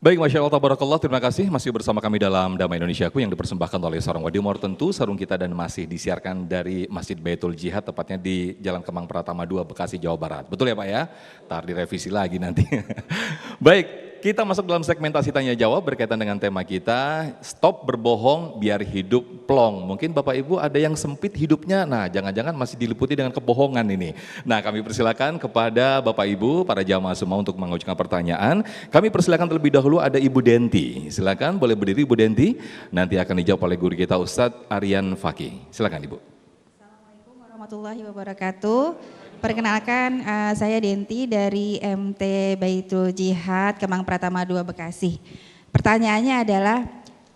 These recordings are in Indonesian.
Baik, Masya Allah, Tabarakallah, terima kasih masih bersama kami dalam Damai Indonesiaku yang dipersembahkan oleh Sarung Wadimor tentu sarung kita dan masih disiarkan dari Masjid Baitul Jihad tepatnya di Jalan Kemang Pratama 2 Bekasi, Jawa Barat. Betul ya Pak ya? Ntar direvisi lagi nanti. Baik, kita masuk dalam segmentasi tanya jawab berkaitan dengan tema kita, stop berbohong biar hidup plong. Mungkin Bapak Ibu ada yang sempit hidupnya, nah jangan-jangan masih diliputi dengan kebohongan ini. Nah kami persilakan kepada Bapak Ibu, para jamaah semua untuk mengajukan pertanyaan. Kami persilakan terlebih dahulu ada Ibu Denti. Silakan boleh berdiri Ibu Denti, nanti akan dijawab oleh guru kita Ustadz Aryan Fakih. Silakan Ibu. Assalamualaikum warahmatullahi wabarakatuh. Perkenalkan saya Denti dari MT Baitul Jihad Kemang Pratama 2 Bekasi. Pertanyaannya adalah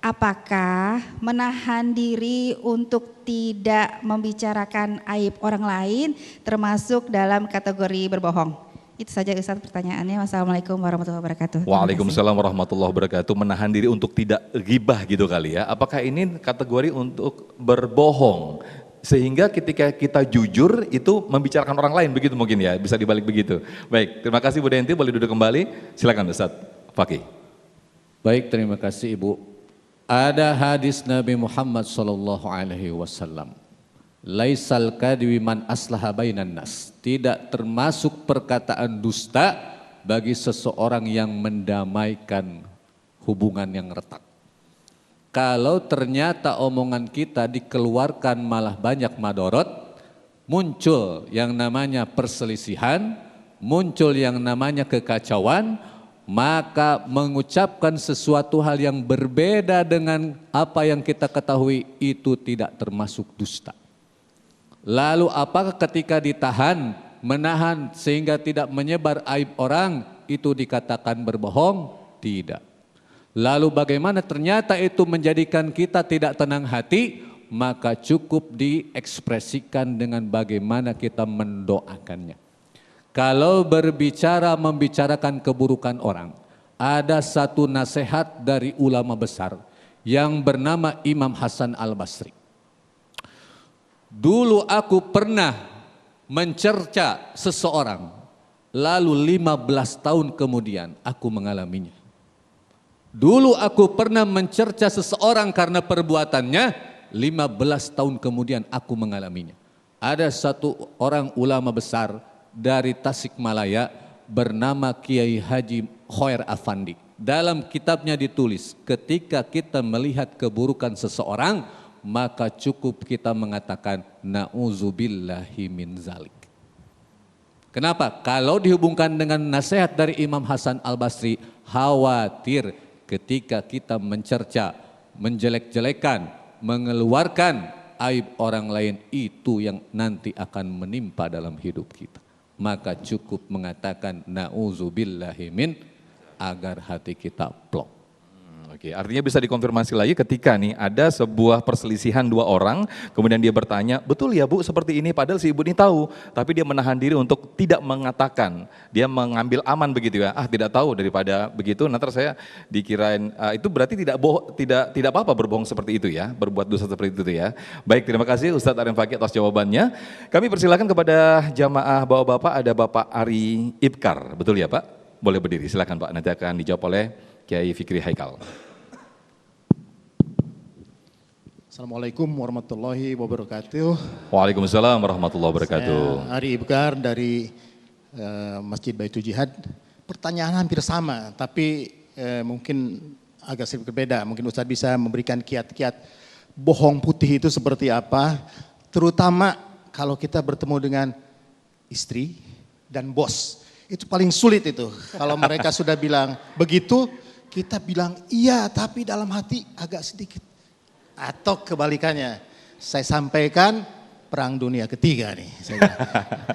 apakah menahan diri untuk tidak membicarakan aib orang lain termasuk dalam kategori berbohong? Itu saja Ustaz pertanyaannya. Wassalamualaikum warahmatullahi wabarakatuh. Waalaikumsalam warahmatullahi wabarakatuh. Menahan diri untuk tidak ghibah gitu kali ya. Apakah ini kategori untuk berbohong? Sehingga ketika kita jujur itu membicarakan orang lain begitu mungkin ya, bisa dibalik begitu. Baik, terima kasih Bu Denti, boleh duduk kembali. Silakan Ustadz Fakih. Baik, terima kasih Ibu. Ada hadis Nabi Muhammad SAW. Laisal kadwi man aslaha bainan nas. Tidak termasuk perkataan dusta bagi seseorang yang mendamaikan hubungan yang retak. Kalau ternyata omongan kita dikeluarkan malah banyak madorot, muncul yang namanya perselisihan, muncul yang namanya kekacauan, maka mengucapkan sesuatu hal yang berbeda dengan apa yang kita ketahui itu tidak termasuk dusta. Lalu apakah ketika ditahan, menahan sehingga tidak menyebar aib orang itu dikatakan berbohong? Tidak. Lalu bagaimana ternyata itu menjadikan kita tidak tenang hati, maka cukup diekspresikan dengan bagaimana kita mendoakannya. Kalau berbicara membicarakan keburukan orang, ada satu nasihat dari ulama besar yang bernama Imam Hasan Al-Basri. Dulu aku pernah mencerca seseorang, lalu 15 tahun kemudian aku mengalaminya. Dulu aku pernah mencerca seseorang karena perbuatannya, 15 tahun kemudian aku mengalaminya. Ada satu orang ulama besar dari Tasikmalaya bernama Kiai Haji Khoir Afandi. Dalam kitabnya ditulis, ketika kita melihat keburukan seseorang, maka cukup kita mengatakan na'udzubillahi min zalik. Kenapa? Kalau dihubungkan dengan nasihat dari Imam Hasan Al-Basri, khawatir ketika kita mencerca, menjelek-jelekan, mengeluarkan aib orang lain itu yang nanti akan menimpa dalam hidup kita. Maka cukup mengatakan na'udzubillahi min agar hati kita plong. Oke, artinya bisa dikonfirmasi lagi ketika nih ada sebuah perselisihan dua orang, kemudian dia bertanya, betul ya Bu seperti ini, padahal si ibu ini tahu, tapi dia menahan diri untuk tidak mengatakan, dia mengambil aman begitu ya, tidak tahu daripada begitu, nanti saya dikirain, itu berarti tidak apa-apa berbohong seperti itu ya, berbuat dosa seperti itu ya. Baik, terima kasih Ustadz Aryan Fakih atas jawabannya. Kami persilakan kepada jamaah bapak-bapak, ada Bapak Ari Ibkar, betul ya Pak? Boleh berdiri, silakan Pak, nanti akan dijawab oleh Kiai Fikri Haikal. Assalamualaikum warahmatullahi wabarakatuh. Waalaikumsalam warahmatullahi wabarakatuh. Saya Ari Ibkar dari Masjid Baitul Jihad. Pertanyaan hampir sama, tapi mungkin agak sedikit berbeda. Mungkin Ustadz bisa memberikan kiat-kiat bohong putih itu seperti apa. Terutama kalau kita bertemu dengan istri dan bos. Itu paling sulit itu. Kalau mereka sudah bilang begitu, kita bilang iya tapi dalam hati agak sedikit. Atau kebalikannya, saya sampaikan perang dunia ketiga nih.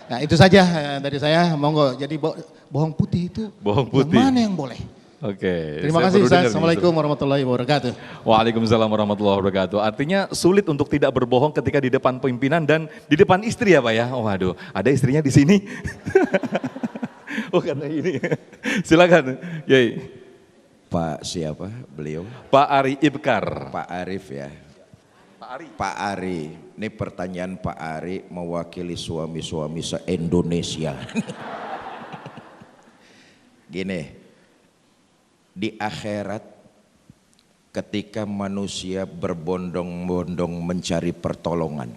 Nah itu saja dari saya, monggo. Jadi bohong putih itu bohong putih. Yang mana yang boleh? Oke. Terima kasih Ustaz. Assalamualaikum warahmatullahi wabarakatuh. Waalaikumsalam warahmatullahi wabarakatuh. Artinya sulit untuk tidak berbohong ketika di depan pimpinan dan di depan istri ya Pak ya. Oh aduh, ada istrinya di sini. Oh karena ini. Silakan, Yai. Pak siapa beliau? Pak Ari Ibkar. Pak Arif ya. Pak Ari. Pak Ari. Ini pertanyaan Pak Ari mewakili suami-suami se-Indonesia. Gini, di akhirat ketika manusia berbondong-bondong mencari pertolongan.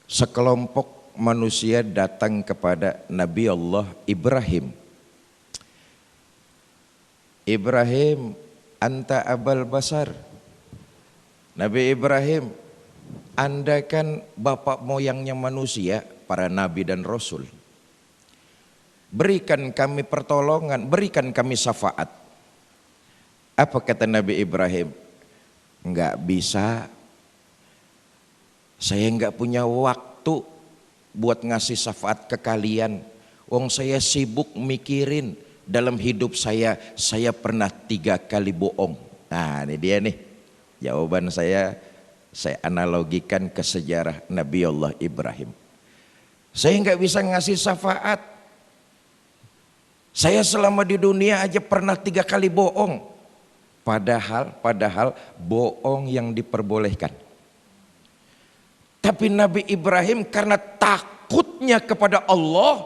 Sekelompok manusia datang kepada Nabi Allah Ibrahim. Ibrahim, anta abal basar. Nabi Ibrahim, Anda kan bapak moyangnya manusia, para nabi dan rasul. Berikan kami pertolongan, berikan kami syafaat. Apa kata Nabi Ibrahim? Enggak bisa. Saya enggak punya waktu buat ngasih syafaat ke kalian. Wong saya sibuk mikirin dalam hidup saya pernah 3 kali bohong. Nah ini dia nih. Jawaban saya analogikan ke sejarah Nabi Allah Ibrahim. Saya enggak bisa ngasih syafaat. Saya selama di dunia aja pernah 3 kali bohong. Padahal bohong yang diperbolehkan. Tapi Nabi Ibrahim karena takutnya kepada Allah,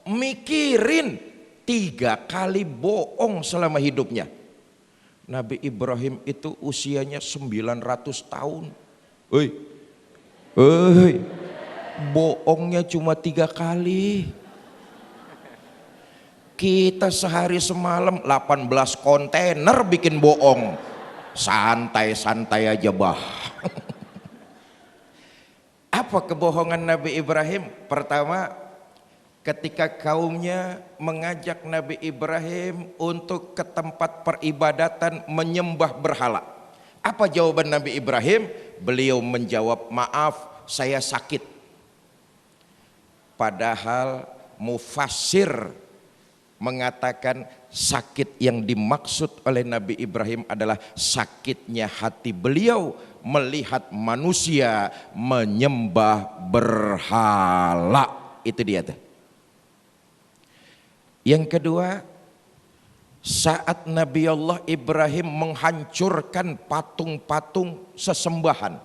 mikirin 3 kali bohong selama hidupnya. Nabi Ibrahim itu usianya 900 tahun. Bohongnya cuma 3 kali. Kita sehari semalam 18 kontainer bikin bohong. Santai-santai aja bah. Apa kebohongan Nabi Ibrahim? Pertama, ketika kaumnya mengajak Nabi Ibrahim untuk ke tempat peribadatan menyembah berhala. Apa jawaban Nabi Ibrahim? Beliau menjawab, maaf saya sakit. Padahal mufassir mengatakan sakit yang dimaksud oleh Nabi Ibrahim adalah sakitnya hati beliau melihat manusia menyembah berhala. Itu dia tuh. Yang kedua, saat Nabi Allah Ibrahim menghancurkan patung-patung sesembahan,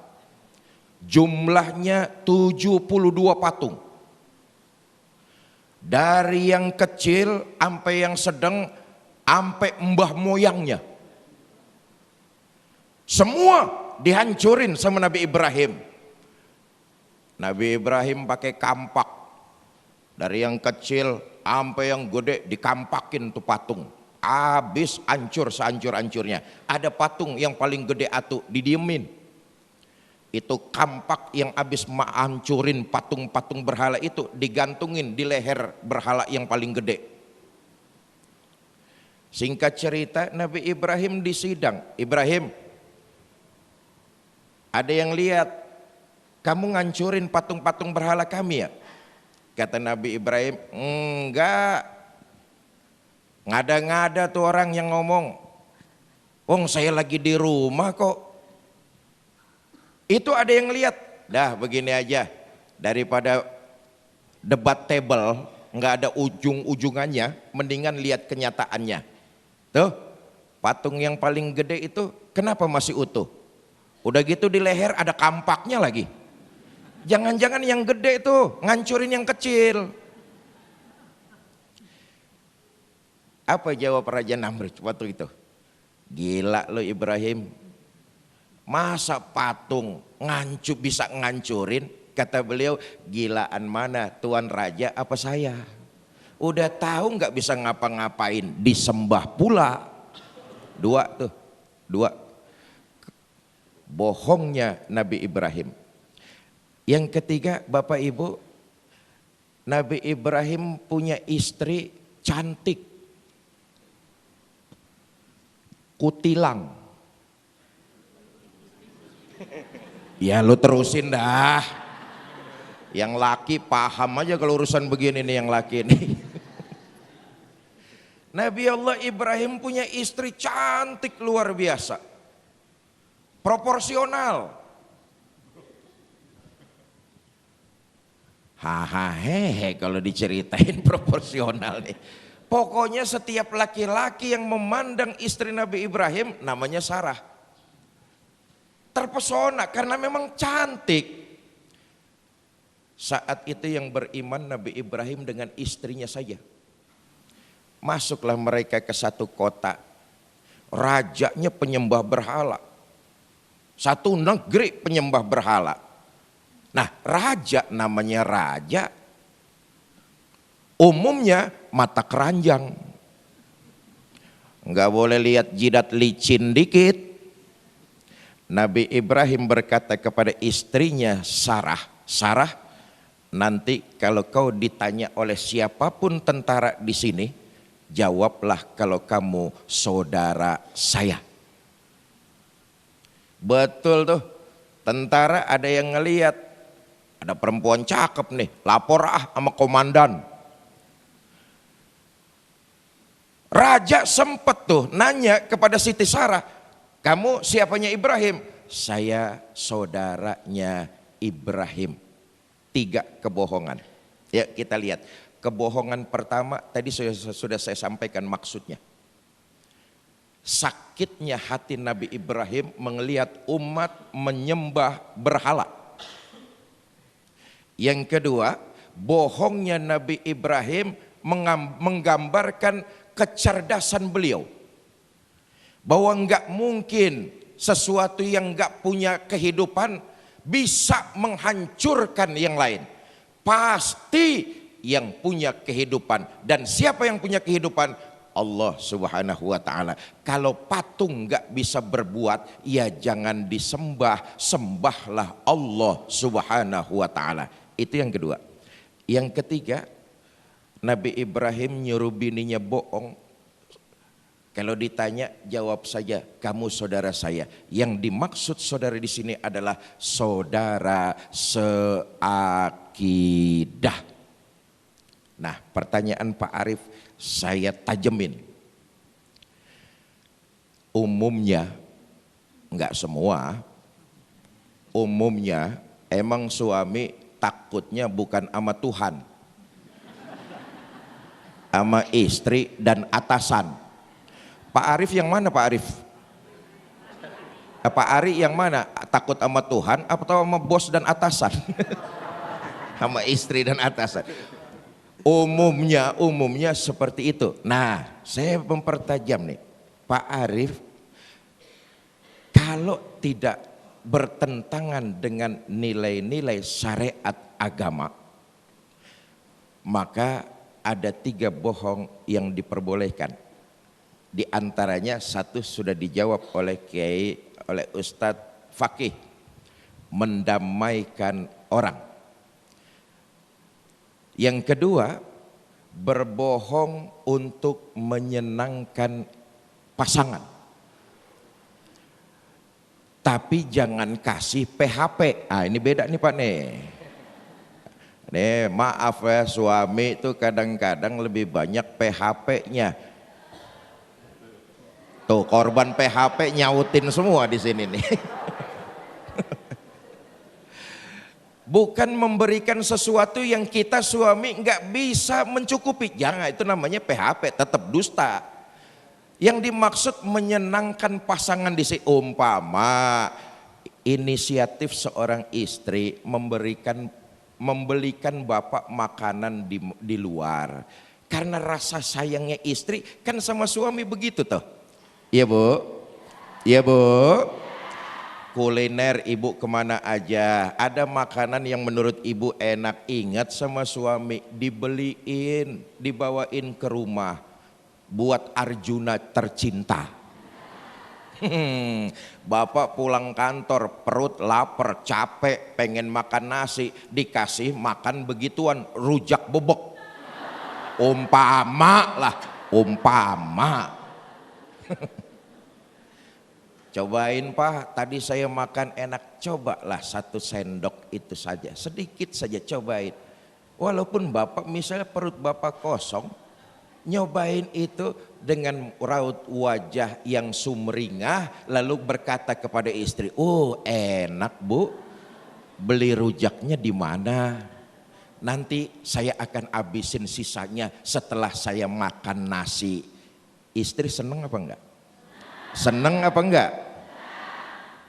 jumlahnya 72 patung. Dari yang kecil sampai yang sedang, sampai mbah moyangnya. Semua dihancurin sama Nabi Ibrahim. Nabi Ibrahim pakai kampak. Dari yang kecil sampai yang gede dikampakin tuh patung. Habis hancur sehancur-hancurnya. Ada patung yang paling gede atuh didiemin. Itu kampak yang habis menghancurin patung-patung berhala itu digantungin di leher berhala yang paling gede. Singkat cerita, Nabi Ibrahim disidang. Ibrahim, ada yang lihat kamu ngancurin patung-patung berhala kami ya? Kata Nabi Ibrahim, enggak. Ngada-ngada tuh orang yang ngomong, wong saya lagi di rumah kok. Itu ada yang lihat. Dah begini aja, daripada debat table nggak ada ujung-ujungannya, mendingan lihat kenyataannya. Tuh patung yang paling gede itu kenapa masih utuh? Udah gitu di leher ada kampaknya lagi. Jangan-jangan yang gede tuh ngancurin yang kecil. Apa jawab Raja Namrud waktu itu? Gila lo Ibrahim. Masa patung bisa ngancurin? Kata beliau, gilaan mana, Tuan Raja apa saya? Udah tahu nggak bisa ngapa-ngapain, disembah pula. Dua. Bohongnya Nabi Ibrahim. Yang ketiga, Bapak Ibu, Nabi Ibrahim punya istri cantik, kutilang. Ya lu terusin dah. Yang laki paham aja kalau urusan begini nih yang laki nih. Nabi Allah Ibrahim punya istri cantik luar biasa. Proporsional. Hahaha kalau diceritain proporsional nih. Pokoknya setiap laki-laki yang memandang istri Nabi Ibrahim namanya Sarah. Terpesona karena memang cantik. Saat itu yang beriman Nabi Ibrahim dengan istrinya saja. Masuklah mereka ke satu kota. Rajanya penyembah berhala. Satu negeri penyembah berhala. Nah, raja namanya raja. Umumnya mata keranjang. Enggak boleh lihat jidat licin dikit. Nabi Ibrahim berkata kepada istrinya Sarah, Sarah, nanti kalau kau ditanya oleh siapapun tentara di sini, jawablah kalau kamu saudara saya. Betul tuh, tentara ada yang ngelihat, ada perempuan cakep nih, lapor sama komandan. Raja sempet tuh nanya kepada Siti Sarah, kamu siapanya Ibrahim? Saya saudaranya Ibrahim. 3 kebohongan. Ya kita lihat. Kebohongan pertama tadi sudah saya sampaikan maksudnya. Sakitnya hati Nabi Ibrahim melihat umat menyembah berhala. Yang kedua, bohongnya Nabi Ibrahim menggambarkan kecerdasan beliau. Bahwa enggak mungkin sesuatu yang enggak punya kehidupan bisa menghancurkan yang lain. Pasti yang punya kehidupan. Dan siapa yang punya kehidupan? Allah Subhanahu wa ta'ala. Kalau patung enggak bisa berbuat, ya jangan disembah, sembahlah Allah Subhanahu wa ta'ala. Itu yang kedua. Yang ketiga, Nabi Ibrahim nyuruh bininya bohong. Kalau ditanya jawab saja, kamu saudara saya. Yang dimaksud saudara di sini adalah saudara seakidah. Nah, pertanyaan Pak Arif saya tajemin. Umumnya, enggak semua, umumnya emang suami takutnya bukan sama Tuhan, sama istri dan atasan. Pak Arif yang mana Pak Arif? Pak Ari yang mana? Takut sama Tuhan atau sama bos dan atasan? Sama istri dan atasan. Umumnya seperti itu. Nah, saya mempertajam nih. Pak Arif, kalau tidak bertentangan dengan nilai-nilai syariat agama, maka ada 3 bohong yang diperbolehkan. Di antaranya satu sudah dijawab oleh Kiai, oleh Ustadz Fakih, mendamaikan orang. Yang kedua, berbohong untuk menyenangkan pasangan. Tapi jangan kasih PHP. Ah, ini beda nih Pak nih. Nih maaf ya, suami itu kadang-kadang lebih banyak PHP-nya. Tuh korban PHP nyautin semua di sini nih. Bukan memberikan sesuatu yang kita suami nggak bisa mencukupi. Jangan, itu namanya PHP, tetap dusta. Yang dimaksud menyenangkan pasangan di sini, umpama inisiatif seorang istri membelikan bapak makanan di luar. Karena rasa sayangnya istri kan sama suami begitu toh. Iya Bu, iya Bu. Kuliner ibu kemana aja, ada makanan yang menurut ibu enak, ingat sama suami, dibeliin, dibawain ke rumah. Buat Arjuna tercinta. Bapak pulang kantor, perut lapar, capek, pengen makan nasi, dikasih makan begituan, rujak bebek. Umpama lah, umpama. Cobain Pak, tadi saya makan enak, cobalah 1 sendok itu saja, sedikit saja cobain. Walaupun Bapak misalnya perut Bapak kosong, nyobain itu dengan raut wajah yang sumringah, lalu berkata kepada istri, oh enak Bu, beli rujaknya di mana? Nanti saya akan habisin sisanya setelah saya makan nasi. Istri seneng apa enggak? Seneng apa enggak?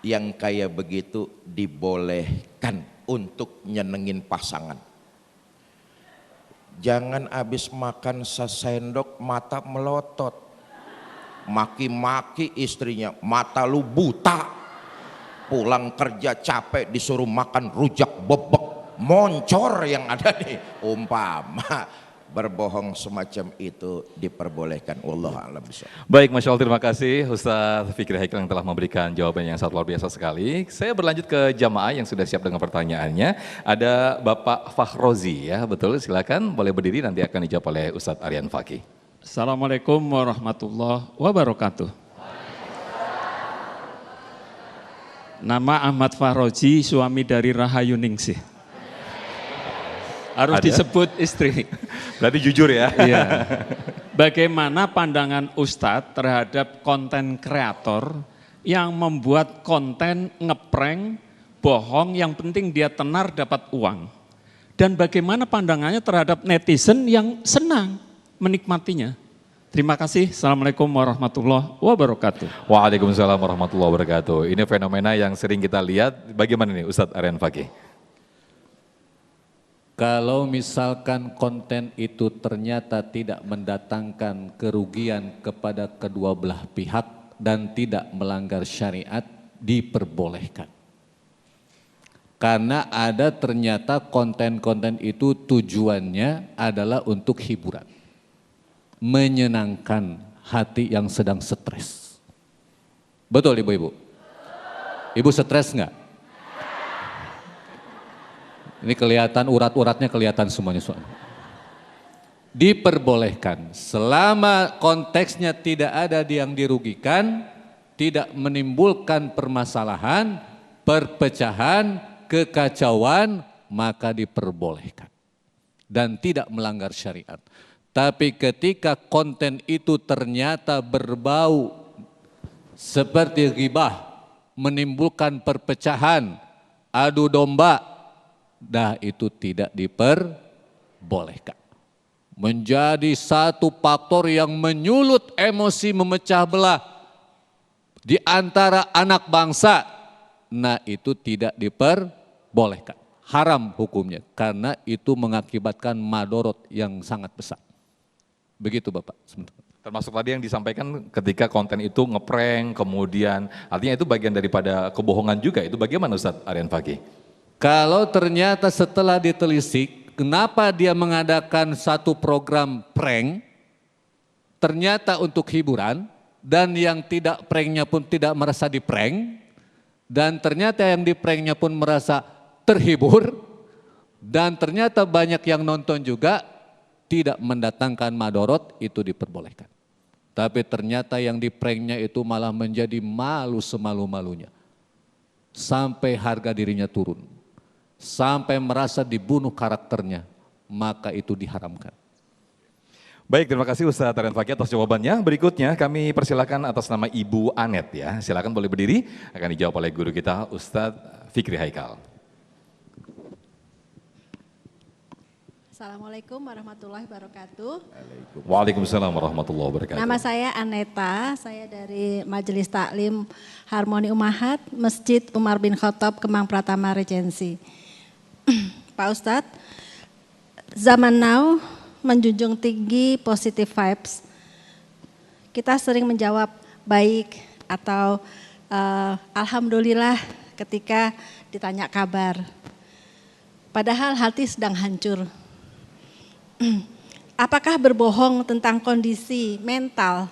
Yang kayak begitu dibolehkan untuk nyenengin pasangan. Jangan habis makan sesendok mata melotot. Maki-maki istrinya, mata lu buta. Pulang kerja capek disuruh makan rujak bebek moncor yang ada nih. Umpama berbohong semacam itu diperbolehkan. Wallahu a'lam bishawab. Baik, Masya Allah, terima kasih Ustadz Fikri Haikal yang telah memberikan jawaban yang sangat luar biasa sekali. Saya berlanjut ke jamaah yang sudah siap dengan pertanyaannya. Ada Bapak Fahrozi ya, betul, silakan boleh berdiri, nanti akan dijawab oleh Ustadz Aryan Fakih. Assalamualaikum warahmatullahi wabarakatuh. Nama Ahmad Fahrozi, suami dari Rahayu Ningsih. Harus Ada? disebut istri. Berarti jujur ya. Iya. Bagaimana pandangan Ustadz terhadap konten kreator yang membuat konten ngeprank, bohong, yang penting dia tenar dapat uang. Dan bagaimana pandangannya terhadap netizen yang senang menikmatinya. Terima kasih. Assalamualaikum warahmatullahi wabarakatuh. Waalaikumsalam warahmatullahi wabarakatuh. Ini fenomena yang sering kita lihat. Bagaimana nih Ustadz Aryan Fakih? Kalau misalkan konten itu ternyata tidak mendatangkan kerugian kepada kedua belah pihak dan tidak melanggar syariat, diperbolehkan. Karena ada ternyata konten-konten itu tujuannya adalah untuk hiburan. Menyenangkan hati yang sedang stres. Betul ibu-ibu? Ibu stres enggak? Ini kelihatan urat-uratnya kelihatan semuanya. Diperbolehkan selama konteksnya tidak ada yang dirugikan, tidak menimbulkan permasalahan, perpecahan, kekacauan, maka diperbolehkan dan tidak melanggar syariat. Tapi ketika konten itu ternyata berbau seperti ghibah, menimbulkan perpecahan, adu domba, dah itu tidak diperbolehkan. Menjadi satu faktor yang menyulut emosi, memecah belah di antara anak bangsa, nah itu tidak diperbolehkan. Haram hukumnya karena itu mengakibatkan madorot yang sangat besar. Begitu Bapak. Sebentar. Termasuk tadi yang disampaikan ketika konten itu ngeprank, kemudian artinya itu bagian daripada kebohongan juga. Itu bagaimana Ustadz Aryan Fakih? Kalau ternyata setelah ditelisik, kenapa dia mengadakan satu program prank, ternyata untuk hiburan, dan yang tidak pranknya pun tidak merasa di prank, dan ternyata yang di pranknya pun merasa terhibur, dan ternyata banyak yang nonton juga, tidak mendatangkan madorot, itu diperbolehkan. Tapi ternyata yang di pranknya itu malah menjadi malu semalu-malunya. Sampai harga dirinya turun. Sampai merasa dibunuh karakternya, maka itu diharamkan. Baik, terima kasih Ustadz Aryan Fakih atas jawabannya. Berikutnya kami persilakan atas nama Ibu Anet ya. Silakan boleh berdiri, akan dijawab oleh guru kita Ustadz Fikri Haikal. Assalamualaikum warahmatullahi wabarakatuh. Waalaikumsalam warahmatullahi wabarakatuh. Nama saya Aneta, saya dari Majelis Taklim Harmoni Ummahat Masjid Umar bin Khattab Kemang Pratama Regensi. Pak Ustadz, zaman now menjunjung tinggi positive vibes. Kita sering menjawab baik atau alhamdulillah ketika ditanya kabar. Padahal hati sedang hancur. Apakah berbohong tentang kondisi mental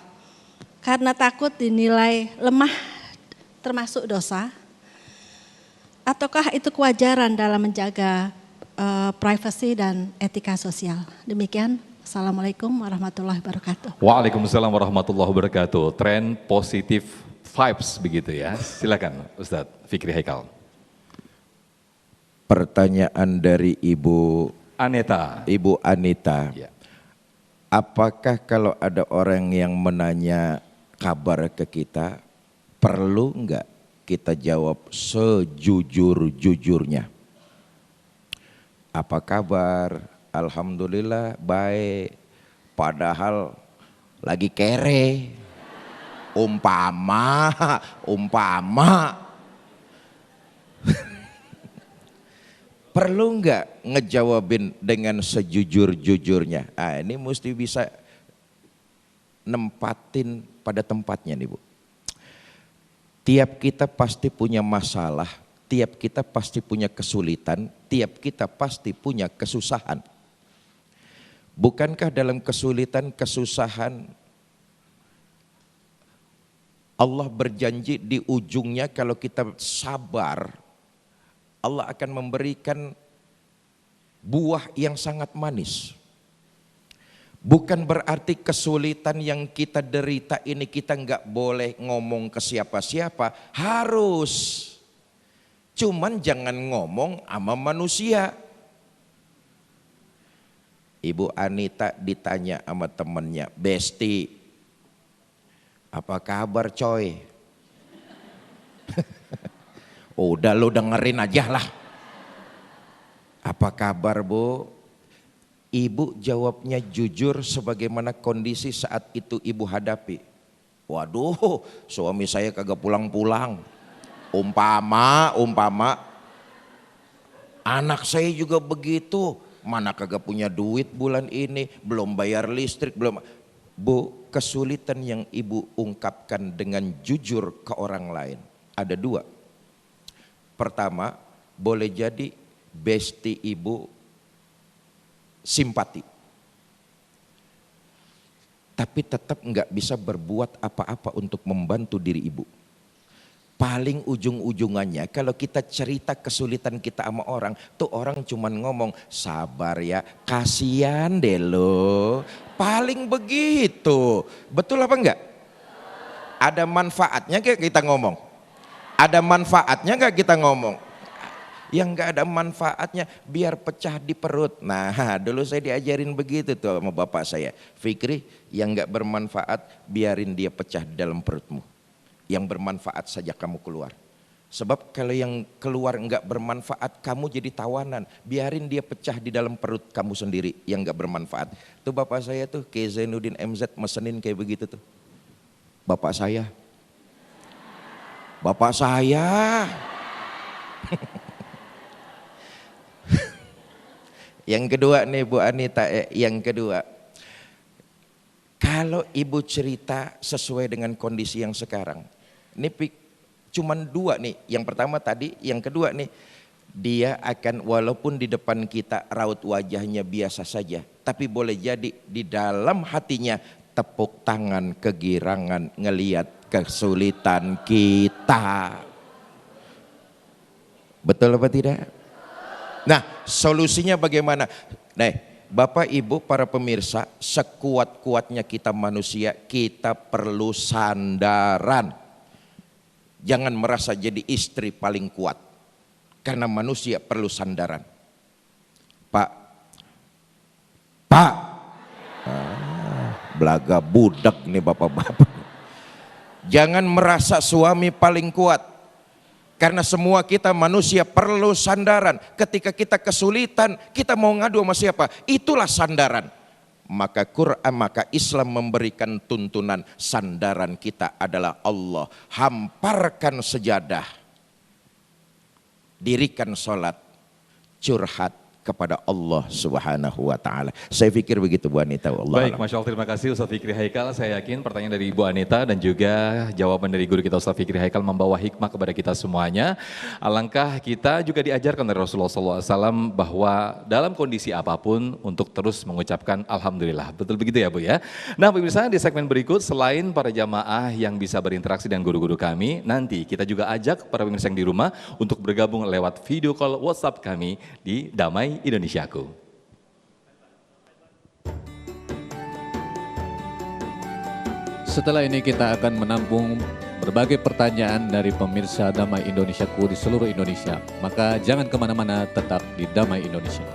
karena takut dinilai lemah termasuk dosa? Ataukah itu kewajaran dalam menjaga privasi dan etika sosial? Demikian, Assalamualaikum warahmatullahi wabarakatuh. Waalaikumsalam warahmatullahi wabarakatuh. Tren positif vibes begitu ya. Silakan Ustadz Fikri Haikal. Pertanyaan dari Ibu Anita. Ya. Apakah kalau ada orang yang menanya kabar ke kita, perlu enggak kita jawab sejujur-jujurnya? Apa kabar? Alhamdulillah baik. Padahal lagi kere. Umpama. perlu nggak ngejawabin dengan sejujur-jujurnya? Ah, ini mesti bisa nempatin pada tempatnya nih Bu. Tiap kita pasti punya masalah, tiap kita pasti punya kesulitan, tiap kita pasti punya kesusahan. Bukankah dalam kesulitan, kesusahan, Allah berjanji di ujungnya kalau kita sabar, Allah akan memberikan buah yang sangat manis. Bukan berarti kesulitan yang kita derita ini kita nggak boleh ngomong ke siapa-siapa, harus. Cuman jangan ngomong sama manusia. Ibu Anita ditanya sama temennya, Besti, apa kabar coy? Udah lo dengerin aja lah. Apa kabar Bu? Ibu jawabnya jujur sebagaimana kondisi saat itu ibu hadapi. Waduh, suami saya kagak pulang-pulang. Umpama anak saya juga begitu. Mana kagak punya duit bulan ini, belum bayar listrik, belum. Bu, kesulitan yang ibu ungkapkan dengan jujur ke orang lain ada dua. Pertama, boleh jadi besti ibu simpati, tapi tetap nggak bisa berbuat apa-apa untuk membantu diri ibu. Paling ujung-ujungannya kalau kita cerita kesulitan kita sama orang, tuh orang cuman ngomong sabar ya, kasihan deh lo. Paling begitu, betul apa enggak? Ada manfaatnya nggak kita ngomong? Ada manfaatnya nggak kita ngomong? Yang nggak ada manfaatnya biar pecah di perut. Nah dulu saya diajarin begitu tuh sama bapak saya. Fikri, yang nggak bermanfaat biarin dia pecah di dalam perutmu. Yang bermanfaat saja kamu keluar. Sebab kalau yang keluar nggak bermanfaat kamu jadi tawanan. Biarin dia pecah di dalam perut kamu sendiri yang nggak bermanfaat. Tuh bapak saya tuh K. Zainuddin MZ mesenin kayak begitu tuh. Bapak saya. Bapak saya. Yang kedua nih Bu Anita, yang kedua, kalau ibu cerita sesuai dengan kondisi yang sekarang, ini cuman dua nih, yang pertama tadi, yang kedua nih, dia akan walaupun di depan kita raut wajahnya biasa saja, tapi boleh jadi di dalam hatinya tepuk tangan kegirangan ngelihat kesulitan kita. Betul apa tidak? Nah, solusinya bagaimana? Nah, Bapak Ibu para pemirsa, sekuat-kuatnya kita manusia, kita perlu sandaran. Jangan merasa jadi istri paling kuat. Karena manusia perlu sandaran. Pak. Belaga budak nih bapak-bapak. Jangan merasa suami paling kuat. Karena semua kita manusia perlu sandaran. Ketika kita kesulitan, kita mau ngadu sama siapa? Itulah sandaran. Maka Quran, maka Islam memberikan tuntunan, sandaran kita adalah Allah. Hamparkan sejadah, dirikan sholat, curhat kepada Allah Subhanahu wa taala. Saya pikir begitu Bu Anita. Allah Baik, Masya Allah, terima kasih Ustaz Fikri Haikal. Saya yakin pertanyaan dari Ibu Anita dan juga jawaban dari guru kita Ustaz Fikri Haikal membawa hikmah kepada kita semuanya. Alangkah kita juga diajarkan dari Rasulullah SAW bahwa dalam kondisi apapun untuk terus mengucapkan Alhamdulillah. Betul begitu ya Bu ya? Nah pemirsa, di segmen berikut selain para jamaah yang bisa berinteraksi dengan guru-guru kami, nanti kita juga ajak para pemirsa yang di rumah untuk bergabung lewat video call WhatsApp kami di Damai Indonesiaku. Setelah ini kita akan menampung berbagai pertanyaan dari pemirsa Damai Indonesiaku di seluruh Indonesia. Maka jangan kemana-mana, tetap di Damai Indonesia.